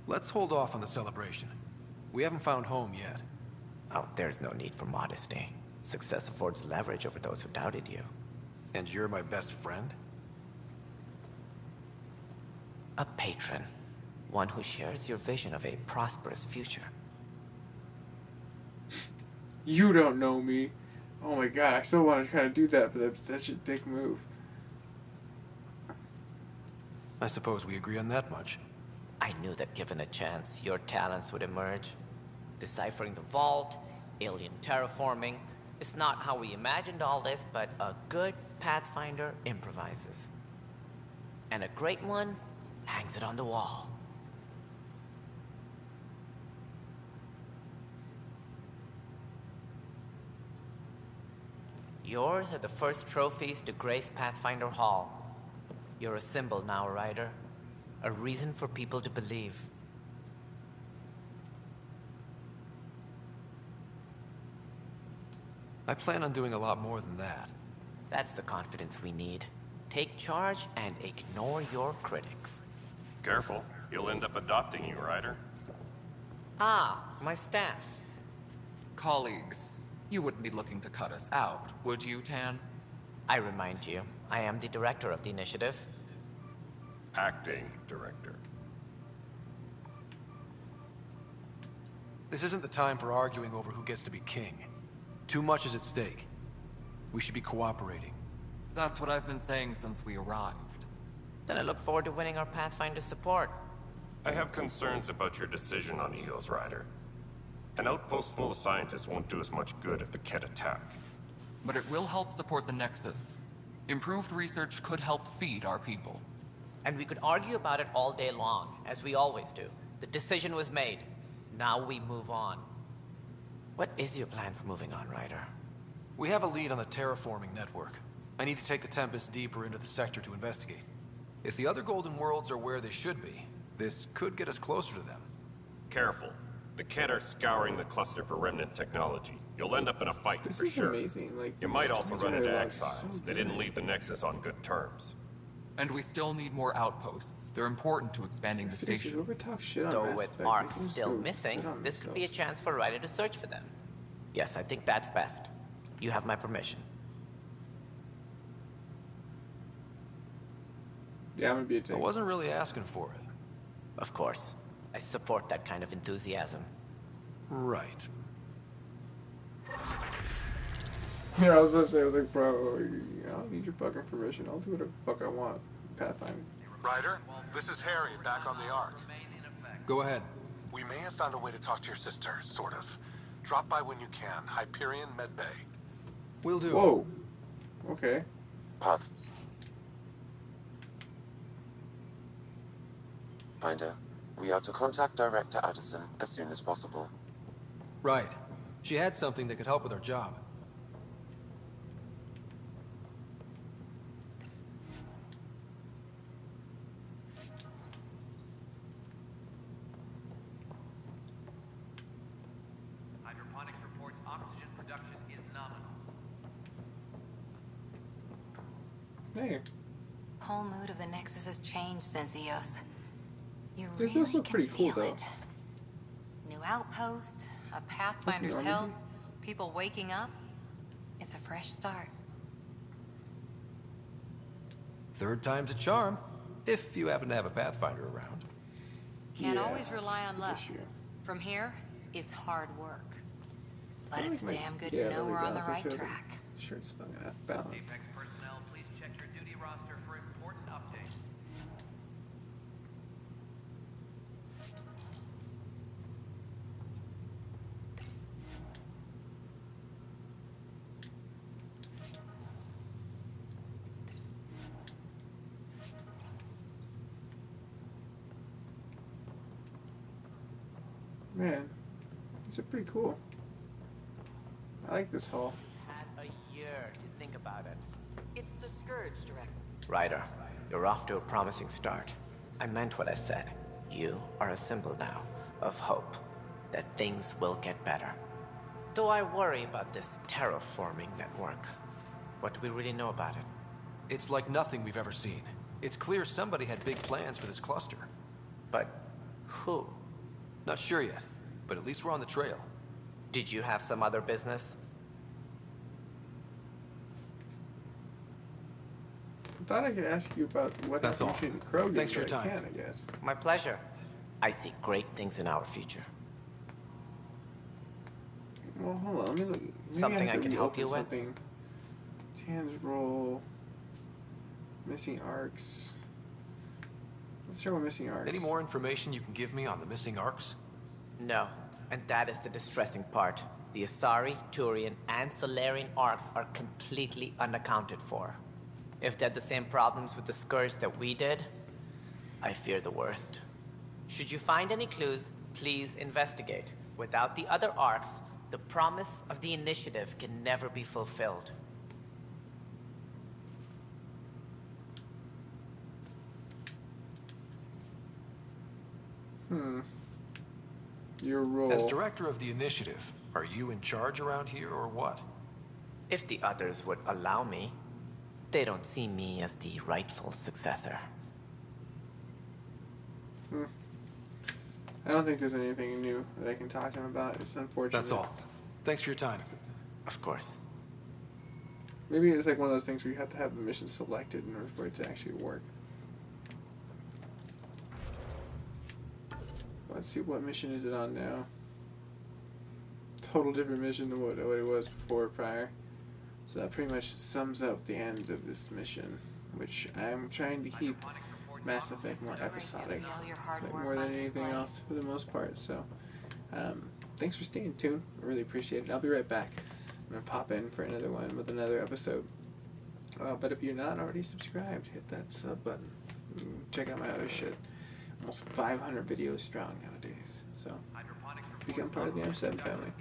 Let's hold off on the celebration. We haven't found home yet. Oh, there's no need for modesty. Success affords leverage over those who doubted you. And you're my best friend? A patron. One who shares your vision of a prosperous future. You don't know me. Oh my god, I still want to kind of do that, but that's such a dick move. I suppose we agree on that much. I knew that given a chance, your talents would emerge. Deciphering the vault, alien terraforming. It's not how we imagined all this, but a good Pathfinder improvises. And a great one hangs it on the wall. Yours are the first trophies to grace Pathfinder Hall. You're a symbol now, Ryder. A reason for people to believe. I plan on doing a lot more than that. That's the confidence we need. Take charge and ignore your critics. Careful. He'll end up adopting you, Ryder. Ah, my staff. Colleagues, you wouldn't be looking to cut us out, would you, Tan? I remind you, I am the director of the initiative. Acting director. This isn't the time for arguing over who gets to be king. Too much is at stake. We should be cooperating. That's what I've been saying since we arrived. Then I look forward to winning our Pathfinder support. I have concerns about your decision on Eos, Ryder. An outpost full of scientists won't do us much good if the Kett attack. But it will help support the Nexus. Improved research could help feed our people. And we could argue about it all day long, as we always do. The decision was made. Now we move on. What is your plan for moving on, Ryder? We have a lead on the terraforming network. I need to take the Tempest deeper into the sector to investigate. If the other Golden Worlds are where they should be, this could get us closer to them. Careful. The Kett are scouring the cluster for remnant technology. You'll end up in a fight for sure. Amazing. Like, you might also run into exiles. They didn't leave the Nexus on good terms. And we still need more outposts. They're important to expanding the station. Though with Ark still missing, this could be a chance for Ryder to search for them. Yes, I think that's best. You have my permission. Yeah, I'm gonna be a I wasn't really asking for it. Of course. I support that kind of enthusiasm. Right. Yeah, I was about to say, I was like, bro, I don't need your fucking permission. I'll do whatever the fuck I want. Pathfinder. Ryder, this is Harry, back on the Ark. Go ahead. We may have found a way to talk to your sister, sort of. Drop by when you can. Hyperion Medbay. Will do. Whoa. Okay. Pathfinder, we are to contact Director Addison as soon as possible. Right. She had something that could help with our job. Hydroponics reports oxygen production is nominal. Hey. Whole mood of the Nexus has changed since Eos. You This really look pretty can cool, feel though. it. New outpost, a Pathfinder's Nothing help, wrong people waking up. It's a fresh start. Third time's a charm, if you happen to have a Pathfinder around. Can't Yeah, always rely on luck. issue. From here, it's hard work. But I it's like my- damn good yeah, to know there we we're on go. the right This is- track. Shirt's fucking out of balance. Apex personnel, please check your duty roster for important updates. Man, these are pretty cool. I like this hall. Had a year to think about it. It's the Scourge, Director. Ryder, you're off to a promising start. I meant what I said. You are a symbol now of hope that things will get better. Though I worry about this terraforming network. What do we really know about it? It's like nothing we've ever seen. It's clear somebody had big plans for this cluster. But who? Not sure yet, but at least we're on the trail. Did you have some other business? I thought I could ask you about what That's happened all. between the Krogan, Thanks for your but I time. can't, I guess. My pleasure. I see great things in our future. Well, hold on. Let me look. Maybe Something have I to can help you reopen with? something. Tangible. Missing arcs. Let's start with missing arcs. Any more information you can give me on the missing arcs? No, and that is the distressing part. The Asari, Turian, and Solarian arcs are completely unaccounted for. If they had the same problems with the Scourge that we did, I fear the worst. Should you find any clues, please investigate. Without the other arcs, the promise of the initiative can never be fulfilled. Your role. As director of the initiative, are you in charge around here or what? If the others would allow me, they don't see me as the rightful successor. I don't think there's anything new that I can talk to him about. It's unfortunate. That's all. Thanks for your time. Of course. Maybe it's like one of those things where you have to have the mission selected in order for it to actually work. Let's see, what mission is it on now? Total different mission than what it was before, prior. So that pretty much sums up the end of this mission, which I'm trying to keep Mass Effect more episodic, like more than anything else for the most part. So thanks for staying tuned. I really appreciate it. I'll be right back. I'm gonna pop in for another one with another episode. But if you're not already subscribed, hit that sub button. Check out my other shit. Almost 500 videos strong nowadays. So become part of the M7 family.